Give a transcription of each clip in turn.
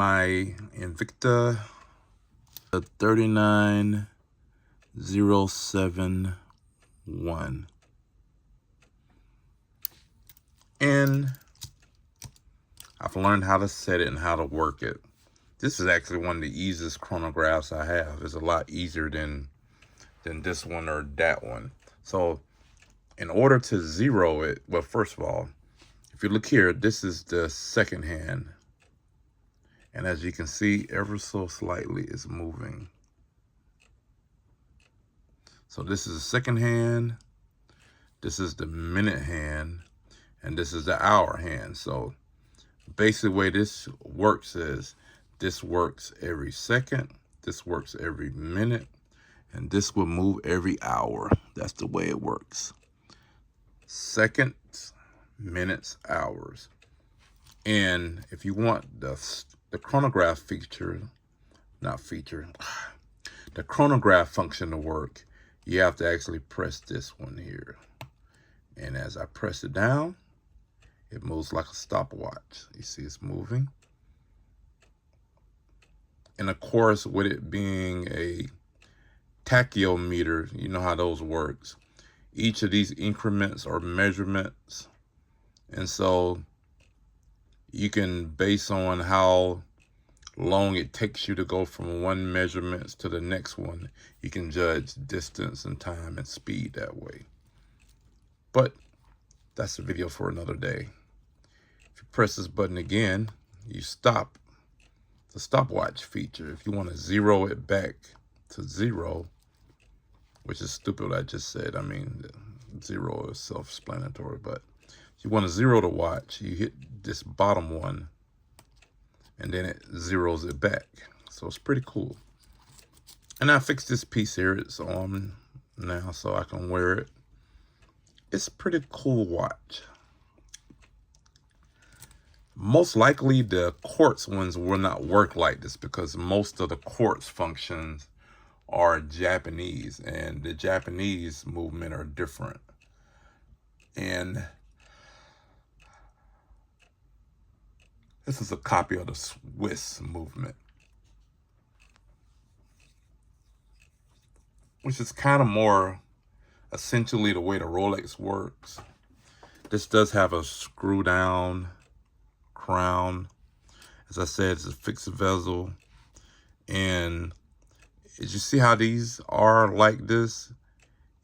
My Invicta, the 39071. And I've learned how to set it and how to work it. This is actually one of the easiest chronographs I have. It's a lot easier than this one or that one. So in order to zero it, well, first of all, if you look here, this is the second hand. And as you can see, ever so slightly it's moving. So this is the second hand, this is the minute hand, and this is the hour hand. So basically the way this works is, this works every second, this works every minute, and this will move every hour. That's the way it works. Seconds, minutes, hours. And if you want the chronograph feature, the chronograph function to work, you have to actually press this one here. And as I press it down, it moves like a stopwatch. You see it's moving. And of course, with it being a tachyometer, you know how those works. Each of these increments are measurements. And so you can, based on how long it takes you to go from one measurement to the next one, you can judge distance and time and speed that way. But that's a video for another day. If you press this button again, you stop the stopwatch feature. If you want to zero it back to zero, which is stupid what I just said. I mean, zero is self-explanatory, but if you want to zero the watch, you hit this bottom one, and then it zeroes it back. So it's pretty cool. And I fixed this piece here. It's on now, so I can wear it. It's a pretty cool watch. Most likely the quartz ones will not work like this, because most of the quartz functions are Japanese, and the Japanese movement are different. And this is a copy of the Swiss movement, which is kind of more essentially the way the Rolex works. This does have a screw down crown. As I said, it's a fixed bezel. And as you see how these are like this,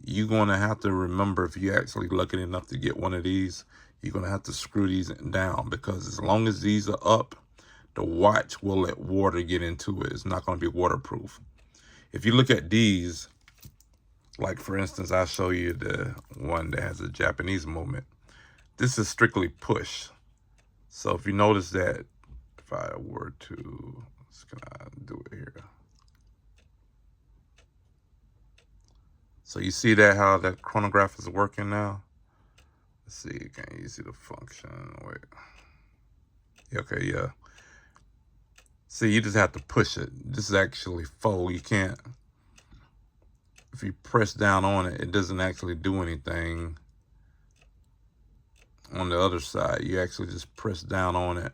you're going to have to remember, if you're actually lucky enough to get one of these, you're going to have to screw these down, because as long as these are up, the watch will let water get into it. It's not going to be waterproof. If you look at these, like for instance, I'll show you the one that has a Japanese movement. This is strictly push. So if you notice that, if I were to, can I do it here? So you see that, how that chronograph is working now? Let's see, can you see the function? Wait. Okay, yeah. See, you just have to push it. This is actually faux. You can't, if you press down on it, it doesn't actually do anything. On the other side, you actually just press down on it.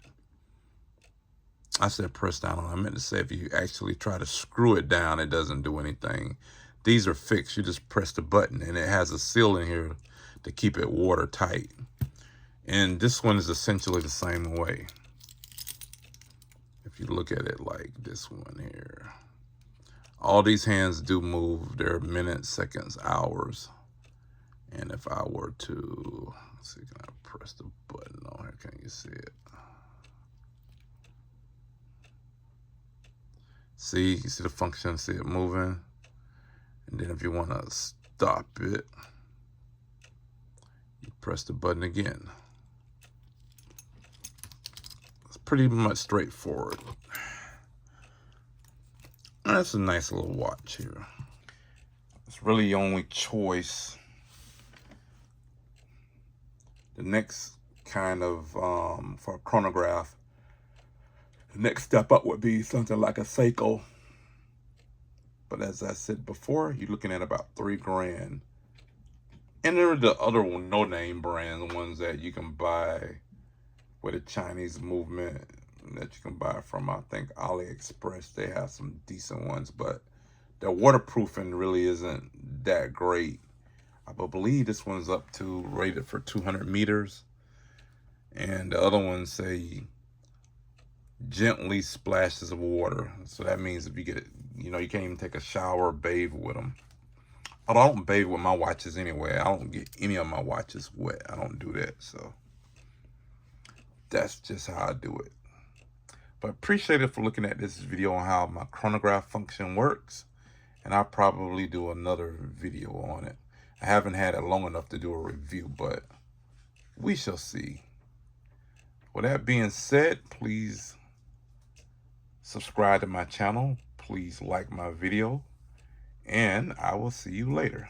I said press down on it. I meant to say if you actually try to screw it down, it doesn't do anything. These are fixed. You just press the button, and it has a seal in here to keep it watertight. And this one is essentially the same way. If you look at it like this one here. All these hands do move. They're minutes, seconds, hours. And if I were to, let's see, can I press the button on here? Can you see it? See, you see the function, see it moving? And then if you want to stop it, you press the button again. It's pretty much straightforward. That's a nice little watch here. It's really the only choice. The next kind of, for a chronograph, the next step up would be something like a Seiko. But as I said before, you're looking at about $3 grand. And there are the other no-name brands, ones that you can buy with a Chinese movement, that you can buy from, I think, AliExpress. They have some decent ones, but the waterproofing really isn't that great. I believe this one's up to rated for 200 meters. And the other ones say gently splashes of water. So that means if you get it, you know, you can't even take a shower or bathe with them. I don't bathe with my watches anyway. I don't get any of my watches wet. I don't do that. So that's just how I do it. But appreciate it for looking at this video on how my chronograph function works. And I'll probably do another video on it. I haven't had it long enough to do a review, but we shall see. With that being said, please subscribe to my channel. Please like my video. And I will see you later.